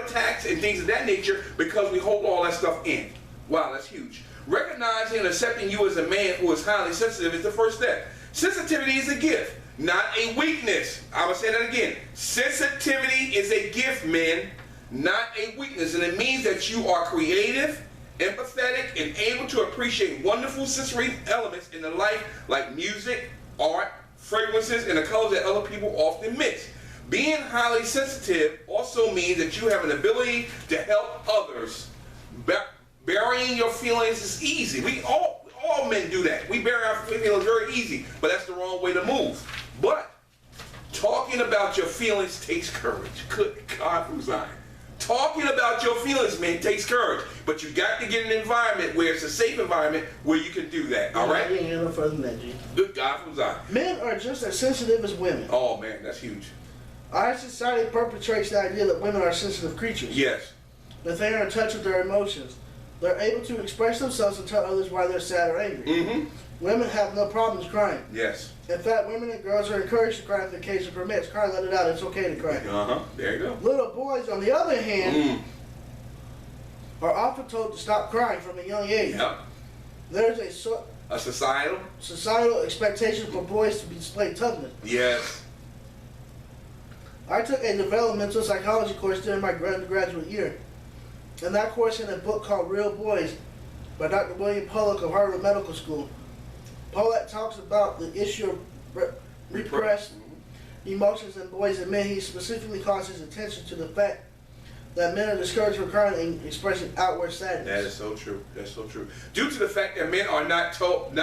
attacks and things of that nature because we hold all that stuff in. Wow, that's huge. Recognizing and accepting you as a man who is highly sensitive is the first step. Sensitivity is a gift, not a weakness. I will say that again. Sensitivity is a gift, men, not a weakness. And it means that you are creative, empathetic, and able to appreciate wonderful sensory elements in the life like music, art, fragrances, and the colors that other people often miss. Being highly sensitive also means that you have an ability to help others. Burying your feelings is easy. We all men do that. We bury our feelings very easy, but that's the wrong way to move. But talking about your feelings takes courage. Good God from Zion. Talking about your feelings, man, takes courage. But you got to get an environment where it's a safe environment where you can do that. All right? You ain't get no further than that, G. Good God from Zion. Men are just as sensitive as women. Oh man, that's huge. Our society perpetrates the idea that women are sensitive creatures. Yes. That they are in touch with their emotions. They're able to express themselves and tell others why they're sad or angry. Mm-hmm. Women have no problems crying. Yes. In fact, women and girls are encouraged to cry if the occasion permits. Cry, let it out. It's okay to cry. Uh-huh. There you go. Little boys, on the other hand, are often told to stop crying from a young age. Yep. There's A societal expectation for boys to display toughness. Yes. I took a developmental psychology course during my undergraduate year. In that course, in a book called Real Boys by Dr. William Pollack of Harvard Medical School, Pollack talks about the issue of repressed emotions in boys and men. He specifically calls his attention to the fact that men are discouraged from crying and expressing outward sadness. That is so true. That's so true. Due to the fact that men are told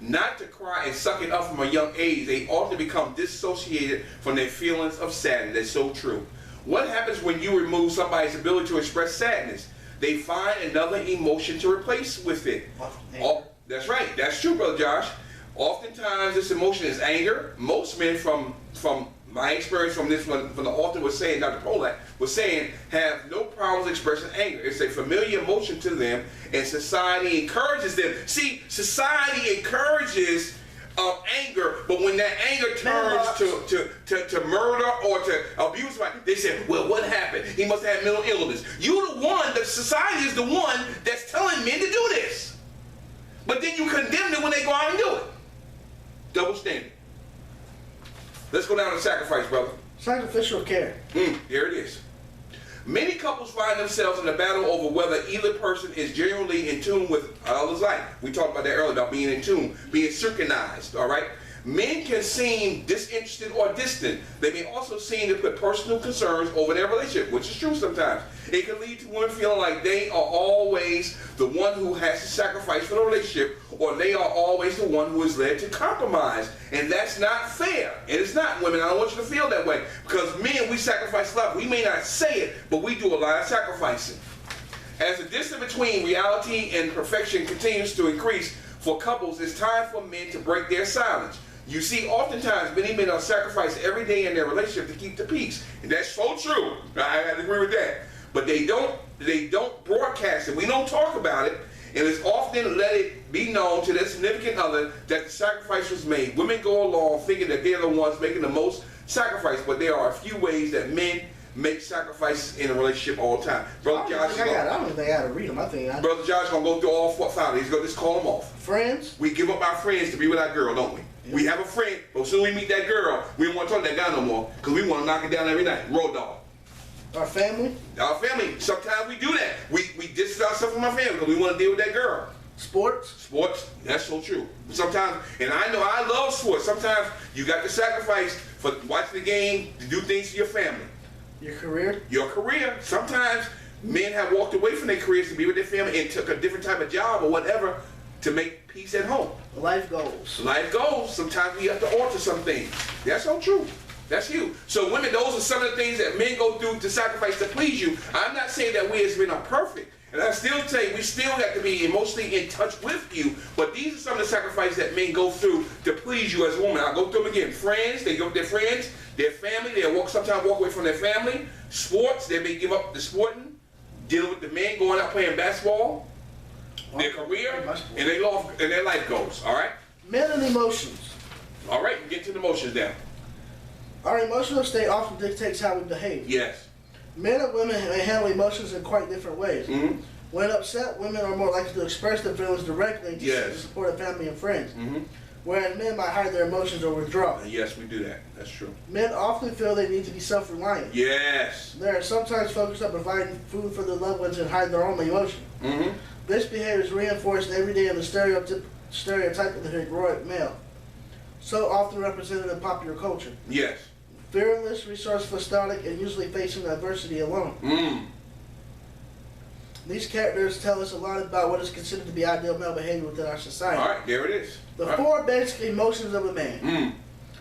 not to cry and suck it up from a young age, they often become dissociated from their feelings of sadness. That's so true. What happens when you remove somebody's ability to express sadness? They find another emotion to replace with it. Oh, that's right. That's true, Brother Josh. Oftentimes, this emotion is anger. Most men, from my experience from this one, from the author was saying, Dr. Pollack was saying, have no problems expressing anger. It's a familiar emotion to them, and society encourages them. See, society encourages anger, but when that anger turns to murder or to abuse, they say, well, what happened? He must have had mental illness. You're the one, the society is the one that's telling men to do this. But then you condemn them when they go out and do it. Double standard. Let's go down to sacrifice, brother. Sacrificial care. Here it is. Many couples find themselves in a battle over whether either person is genuinely in tune with others' life. We talked about that earlier, about being in tune, being synchronized, all right? Men can seem disinterested or distant. They may also seem to put personal concerns over their relationship, which is true sometimes. It can lead to women feeling like they are always the one who has to sacrifice for the relationship, or they are always the one who is led to compromise. And that's not fair. And it's not, women. I don't want you to feel that way. Because men, we sacrifice love. We may not say it, but we do a lot of sacrificing. As the distance between reality and perfection continues to increase for couples, it's time for men to break their silence. You see, oftentimes, many men are sacrificing every day in their relationship to keep the peace. And that's so true. I agree with that. But they don't broadcast it. We don't talk about it. And it's often let it be known to their significant other that the sacrifice was made. Women go along thinking that they're the ones making the most sacrifice, but there are a few ways that men make sacrifices in a relationship all the time. Brother Josh, I don't think I got to read them. Brother Josh gonna go through all 4 or 5. He's gonna just call them off. Friends. We give up our friends to be with our girl, don't we? Yeah. We have a friend, but as soon as we meet that girl, we don't want to talk to that guy no more because we want to knock it down every night. Road dog. Our family. Our family. Sometimes we do that. We distance ourselves from our family because we want to deal with that girl. Sports. Sports. That's so true. Sometimes, and I know I love sports. Sometimes you got to sacrifice for watching the game to do things for your family. Your career. Your career. Sometimes men have walked away from their careers to be with their family and took a different type of job or whatever to make peace at home. Life goals. Life goals. Sometimes we have to alter some things. That's so true. That's you. So women, those are some of the things that men go through to sacrifice to please you. I'm not saying that we as men are perfect. And I still say we still have to be emotionally in touch with you. But these are some of the sacrifices that men go through to please you as a woman. I'll go through them again. Friends, they go with their friends, their family, they sometimes walk away from their family. Sports, they may give up the sporting, dealing with the men going out playing basketball, their career, and their life goals. All right? Men and emotions. All right, get to the emotions now. Our emotional state often dictates how we behave. Yes. Men and women may handle emotions in quite different ways. Mm-hmm. When upset, women are more likely to express their feelings directly to support their family and friends. Mm-hmm. Whereas men might hide their emotions or withdraw. Yes, we do that. That's true. Men often feel they need to be self-reliant. Yes. They are sometimes focused on providing food for their loved ones and hide their own emotion. Mm-hmm. This behavior is reinforced every day in the stereotype of the heroic male, so often represented in popular culture. Yes. Fearless, resourceful, stoic, and usually facing adversity alone. Mm. These characters tell us a lot about what is considered to be ideal male behavior within our society. All right, there it is. The four basic emotions of a man. Mm.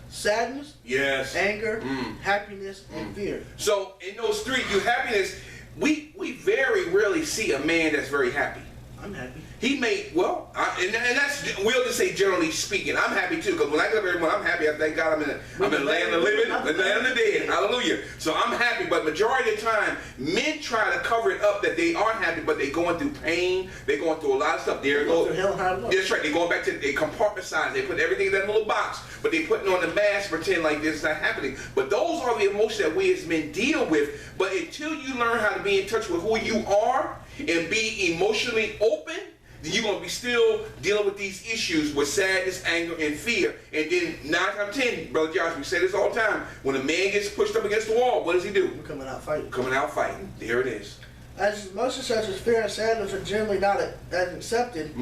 Sadness, yes, anger, happiness, and fear. So in those three, happiness, we very rarely see a man that's very happy. I'm happy. He may, well, and that's, we'll just say generally speaking, I'm happy too, because when I get up every morning, I'm happy. I thank God I'm in the land of the living, the land of the dead. Hallelujah. So I'm happy, but majority of the time, men try to cover it up that they are happy, but they're going through pain. They're going through a lot of stuff. There it goes. That's right. They're going back to, they compartmentalize. They put everything in that little box, but they're putting on the mask, pretend like this is not happening. But those are the emotions that we as men deal with. But until you learn how to be in touch with who you are and be emotionally open, then you're going to be still dealing with these issues with sadness, anger, and fear. And then 9 times out of 10, Brother Josh, we say this all the time, when a man gets pushed up against the wall, what does he do? Coming out fighting. Coming out fighting. There it is. As emotions such as fear and sadness are generally not as accepted,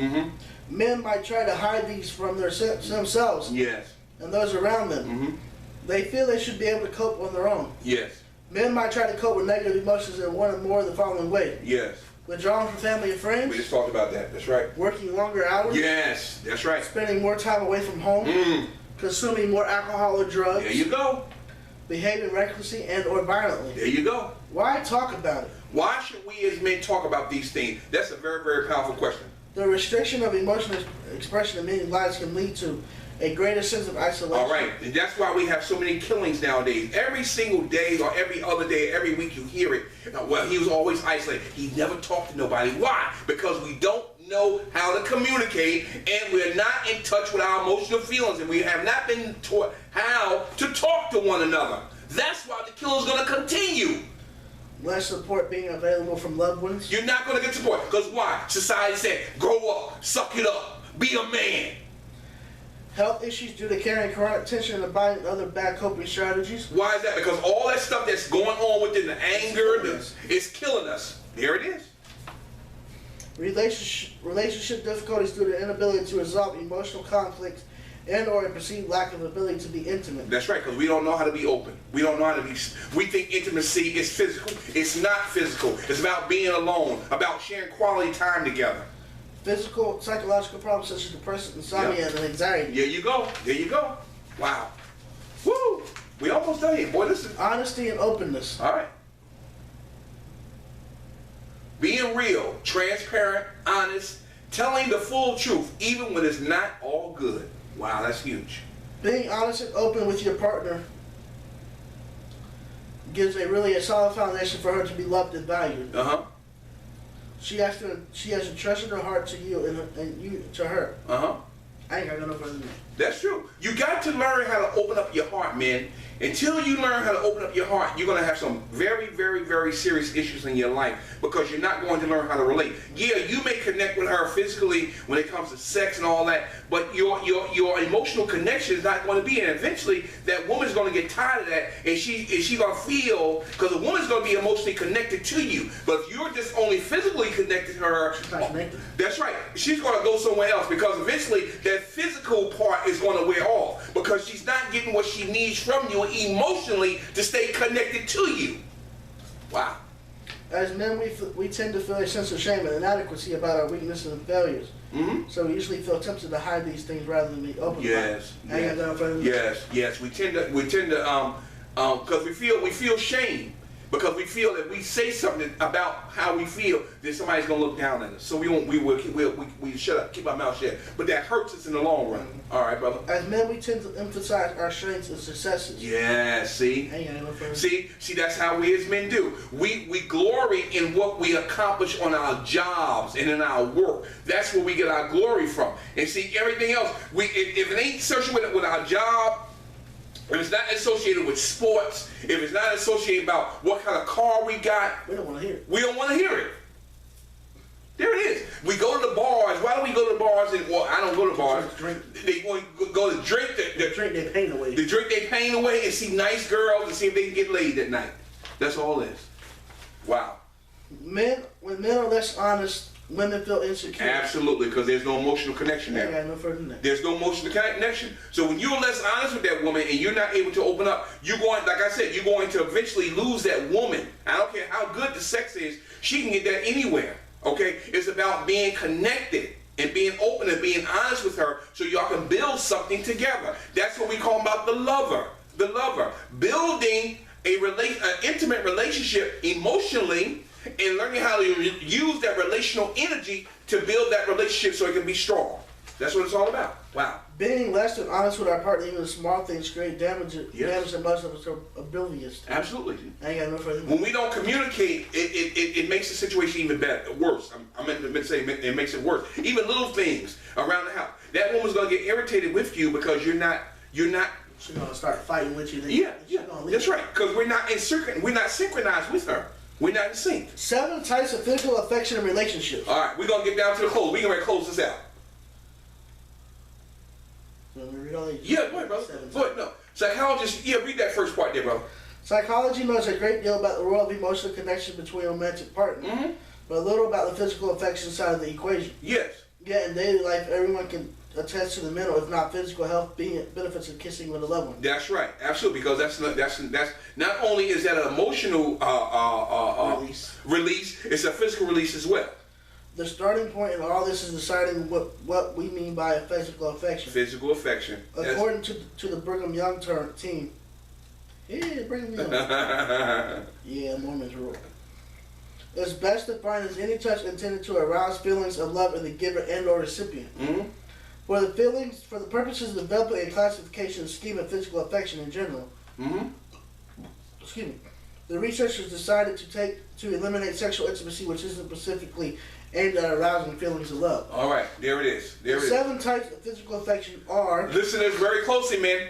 men might try to hide these from themselves and those around them. They feel they should be able to cope on their own. Yes. Men might try to cope with negative emotions in one or more of the following ways. Yes. Withdrawing from family and friends. We just talked about that. That's right. Working longer hours. Yes, that's right. Spending more time away from home. Consuming more alcohol or drugs. There you go. Behaving recklessly and or violently. There you go. Why talk about it? Why should we as men talk about these things? That's a very, very powerful question. The restriction of emotional expression in many lives can lead to a greater sense of isolation. All right, and that's why we have so many killings nowadays. Every single day or every other day, every week you hear it. Well, he was always isolated. He never talked to nobody. Why? Because we don't know how to communicate and we're not in touch with our emotional feelings and we have not been taught how to talk to one another. That's why the killing is going to continue. Less support being available from loved ones. You're not going to get support. Because why? Society said, grow up, suck it up, be a man. Health issues due to carrying chronic tension and abiding other bad coping strategies. Why is that? Because all that stuff that's going on within the anger is killing us. There it is. Relationship difficulties due to the inability to resolve emotional conflicts and or a perceived lack of ability to be intimate. That's right, because we don't know how to be open. We don't know how to be, we think intimacy is physical. It's not physical. It's about being alone, about sharing quality time together. Physical, psychological problems such as depression, insomnia, and anxiety. There you go. There you go. Wow. Woo! We almost done here. Boy, listen. Honesty and openness. All right. Being real, transparent, honest, telling the full truth, even when it's not all good. Wow, that's huge. Being honest and open with your partner gives a solid foundation for her to be loved and valued. She has to trust in her heart to you and you to her. I ain't got no further than that. That's true. You got to learn how to open up your heart, man. Until you learn how to open up your heart, you're going to have some very, very, very serious issues in your life because you're not going to learn how to relate. Yeah, you may connect with her physically when it comes to sex and all that, but your emotional connection is not going to be. And eventually, that woman's going to get tired of that, and she going to feel, because a woman's going to be emotionally connected to you. But if you're just only physically connected to her, that's right, she's going to go somewhere else because eventually that physical part is going to wear off because she's not getting what she needs from you emotionally to stay connected to you. Wow. As men, we tend to feel a sense of shame and inadequacy about our weaknesses and failures. So we usually feel tempted to hide these things rather than be open. Yes. We tend to because we feel shame. Because we feel that we say something about how we feel, then somebody's gonna look down at us. So we shut up, keep our mouth shut. But that hurts us in the long run. All right, brother. As men, we tend to emphasize our strengths and successes. Yeah, see, that's how we as men do. We glory in what we accomplish on our jobs and in our work. That's where we get our glory from. And see, everything else, if it ain't searching with our job if it's not associated with sports, if it's not associated about what kind of car we got, We don't want to hear it. we don't want to hear it. There it is. We go to the bars. Why do we go to the bars? And well, I don't go to bars. Drink. They want to go to drink Drink their pain away. the drink their pain away and see nice girls and see if they can get laid that night. That's all it is. Wow. When men are less honest, women feel insecure. Absolutely, because there's no emotional connection I there. got no further than that. There's no emotional connection. So when you're less honest with that woman and you're not able to open up, you're going, like I said, you're going to eventually lose that woman. I don't care how good the sex is, she can get that anywhere. Okay? It's about being connected and being open and being honest with her so y'all can build something together. That's what we call about the lover. The lover. Building an intimate relationship emotionally and learning how to use that relational energy to build that relationship so it can be strong. That's what it's all about. Wow. Being less than honest with our partner, even the small things, create damage that most of us are oblivious to. Absolutely. I ain't got no further. When we don't communicate, it makes the situation even better, worse. I meant to say it makes it worse. Even little things around the house. That woman's gonna get irritated with you because you're not. She's gonna start fighting with you. Then Yeah. That's right. Because we're not synchronized with her. We're not in sync. 7 types of physical affection and relationships. All right, we're gonna get down to the close. We're gonna close this out. Yeah, go ahead, brother. Go ahead. No, psychologist. Yeah, read that first part there, brother. Psychology knows a great deal about the role of emotional connection between romantic partners, but little about the physical affection side of the equation. Yes. Yet in daily life, everyone can attest to the mental, if not physical health, benefits of kissing with a loved one. That's right, absolutely, because that's not only is that an emotional release, it's a physical release as well. The starting point in all this is deciding what we mean by physical affection. Physical affection. According to the Brigham Young team. Yeah, Brigham Young. Yeah, Mormons rule. It's best defined as any touch intended to arouse feelings of love in the giver and/or recipient. For the purposes of developing a classification scheme of physical affection in general. Excuse me. The researchers decided to eliminate sexual intimacy, which isn't specifically aimed at arousing feelings of love. All right, there it is. There it is. 7 types of physical affection are. Listen to this very closely, man.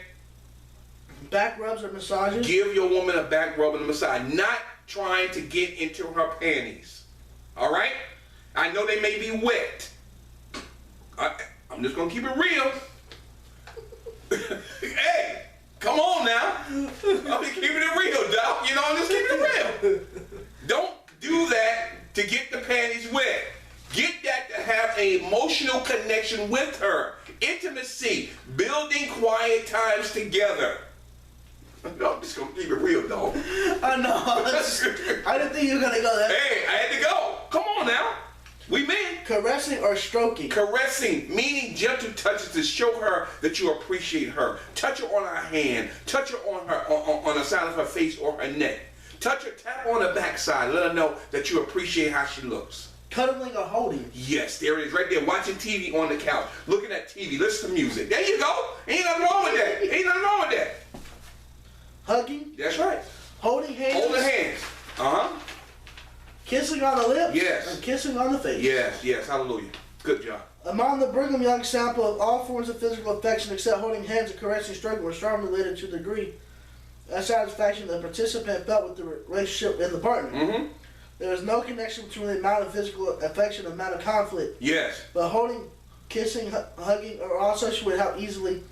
Back rubs or massages. Give your woman a back rub and a massage. Not trying to get into her panties. All right? I know they may be wet. I'm just going to keep it real. Hey, come on now. I'm just keeping it real, dog. You know, I'm just keeping it real. Don't do that to get the panties wet. Get that to have an emotional connection with her. Intimacy. Building quiet times together. No, I'm just going to keep it real, dog. I know. I didn't think you were going to go there. Hey, I had to go. Come on now. We men. Caressing or stroking. Caressing, meaning gentle touches to show her that you appreciate her. Touch her on her hand. Touch her on the side of her face or her neck. Touch her, tap on her backside. Let her know that you appreciate how she looks. Cuddling or holding. Yes, there it is, right there. Watching TV on the couch. Looking at TV. Listen to music. There you go. Ain't nothing wrong with that. Ain't nothing wrong with that. Hugging. That's right. Holding hands. Holding hands. Kissing on the lips. Yes. And kissing on the face. Yes. Hallelujah. Good job. Among the Brigham Young sample of all forms of physical affection except holding hands and caressing stroking were strongly related to the degree of satisfaction the participant felt with the relationship and the partner. There is no connection between the amount of physical affection and the amount of conflict. Yes. But holding, kissing, hugging are all associated with how easily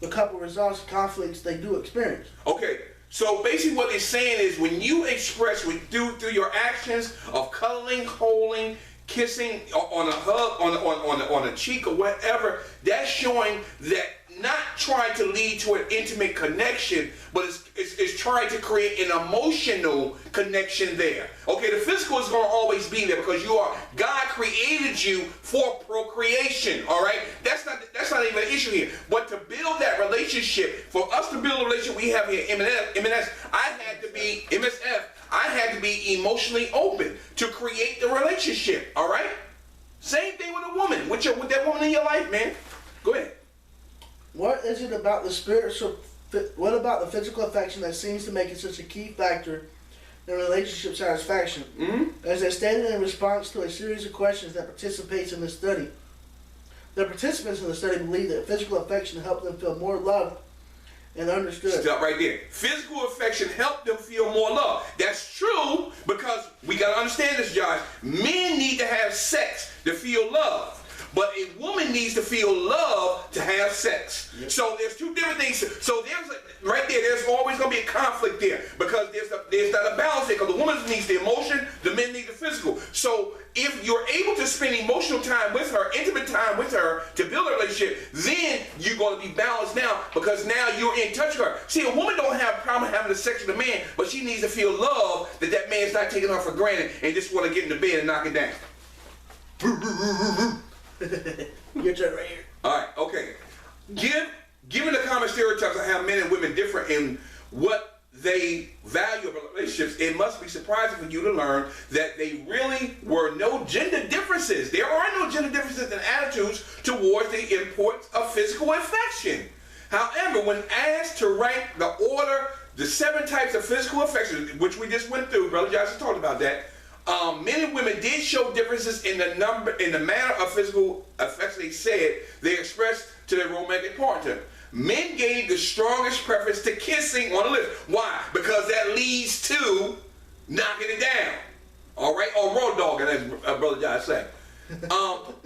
the couple resolves conflicts they do experience. Okay. So basically what it's saying is when you express through your actions of cuddling, holding, kissing on a hug, on a cheek or whatever, that's showing that not trying to lead to an intimate connection, but it's trying to create an emotional connection there. Okay, the physical is going to always be there because God created you for procreation. All right, that's not even an issue here. But to build that relationship, for us to build a relationship, we have here MSF. I had to be emotionally open to create the relationship. All right, same thing with a woman, with that woman in your life, man. Go ahead. What is it about the spiritual? What about the physical affection that seems to make it such a key factor in relationship satisfaction? As I stated in response to a series of questions that participants in the study, the participants in the study believe that physical affection helped them feel more loved and understood. Stop right there. Physical affection helped them feel more love. That's true, because we got to understand this, Josh. Men need to have sex to feel love. But a woman needs to feel love to have sex. Yep. So there's two different things. So there's always going to be a conflict there, because there's not a balance there, because the woman needs the emotion, the men need the physical. So if you're able to spend emotional time with her, intimate time with her to build a relationship, then you're going to be balanced now, because now you're in touch with her. See, a woman don't have a problem having the sex with a man, but she needs to feel love that man's not taking her for granted and just want to get in the bed and knock it down. Your turn right here. All right, okay. Given the common stereotypes of how men and women differ in what they value about relationships, it must be surprising for you to learn that they really were no gender differences. There are no gender differences in attitudes towards the importance of physical affection. However, when asked to rank the 7 types of physical affection, which we just went through, Brother Johnson talked about that, men and women did show differences in the manner of physical affection they expressed to their romantic partner. Men gave the strongest preference to kissing on the lips. Why? Because that leads to knocking it down. All right? Or road dogging, as Brother John said.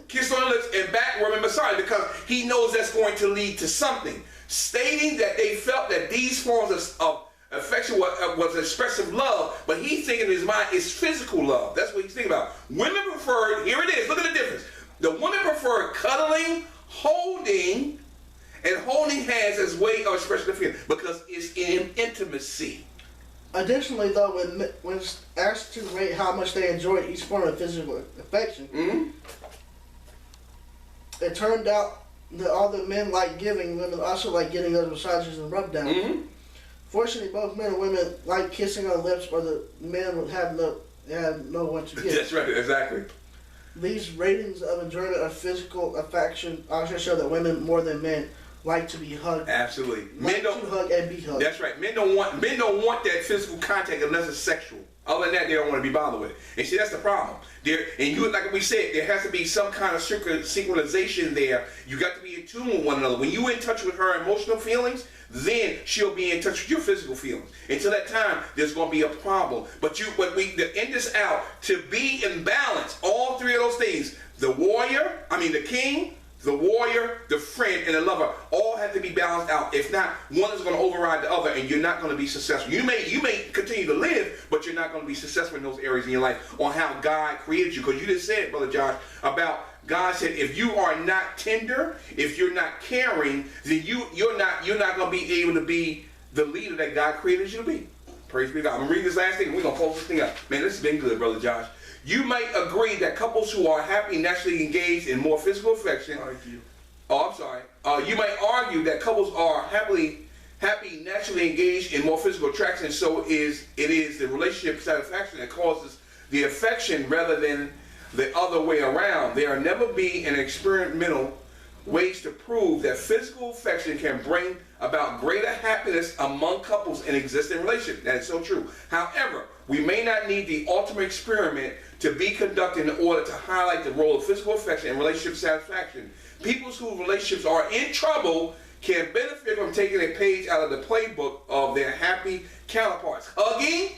Kiss on the lips and back rub and massage, because he knows that's going to lead to something. Stating that they felt that these forms of affection was expressive love, but he's thinking in his mind is physical love. That's what he's thinking about. Women preferred, here it is, look at the difference. The women preferred cuddling, holding hands as a way of expressing the feeling, because it's in intimacy. Additionally, though, when asked to rate how much they enjoyed each form of physical affection, it turned out that although men like giving, women also like getting those massages and rub downs. Fortunately, both men and women like kissing on the lips, or the men would have no one to give. That's right, exactly. These ratings of enjoyment of physical affection also show that women more than men like to be hugged. Absolutely. Men don't hug and be hugged. That's right. Men don't want that physical contact unless it's sexual. Other than that, they don't want to be bothered with it. And see, that's the problem. Like we said, there has to be some kind of synchronization there. You got to be in tune with one another. When you're in touch with her emotional feelings, then she'll be in touch with your physical feelings. Until that time, there's going to be a problem. But to end this out, to be in balance, all 3 of those things, the king, the warrior, the friend, and the lover, all have to be balanced out. If not, one is going to override the other, and you're not going to be successful. You may continue to live, but you're not going to be successful in those areas in your life on how God created you. Because you just said, Brother Josh, about God said, if you are not tender, if you're not caring, then you're not going to be able to be the leader that God created you to be. Praise be to God. I'm going to read this last thing, and we're going to close this thing up. Man, this has been good, Brother Josh. You might agree that couples who are happy naturally engaged in more physical affection. You might argue that couples are happy naturally engaged in more physical attraction. So it is the relationship satisfaction that causes the affection rather than the other way around. There will never be an experimental ways to prove that physical affection can bring about greater happiness among couples in existing relationships. That is so true. However, we may not need the ultimate experiment to be conducted in order to highlight the role of physical affection in relationship satisfaction. People whose relationships are in trouble can benefit from taking a page out of the playbook of their happy counterparts. Hugging,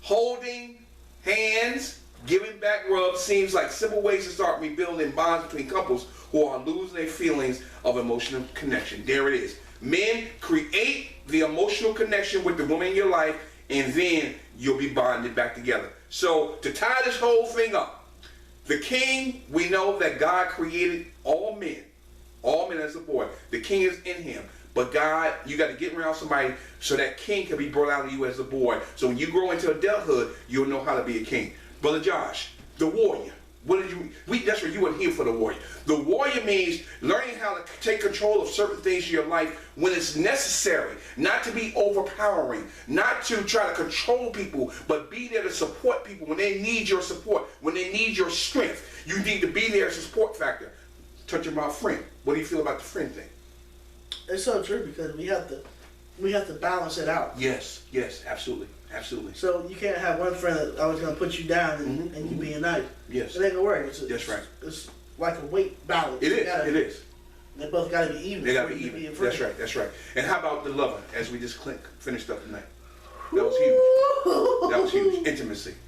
holding hands, giving back rubs seems like simple ways to start rebuilding bonds between couples who are losing their feelings of emotional connection. There it is. Men, create the emotional connection with the woman in your life, and then you'll be bonded back together. So to tie this whole thing up, the king, we know that God created all men as a boy. The king is in him. But God, you got to get around somebody so that king can be brought out of you as a boy. So when you grow into adulthood, you'll know how to be a king. Brother Josh, the warrior. That's where you weren't here for the warrior. The warrior means learning how to take control of certain things in your life when it's necessary. Not to be overpowering. Not to try to control people, but be there to support people when they need your support, when they need your strength. You need to be there as a support factor. Touching my friend. What do you feel about the friend thing? It's so true, because we have to balance it out. Yes, absolutely. Absolutely. So you can't have one friend that always going to put you down and you being nice. Yes. It ain't going to work. That's right. It's like a weight balance. It is. They both gotta be even. They gotta be for you to even. free. That's right. That's right. And how about the lover? As we just finished up tonight, that was huge. That was huge. Intimacy.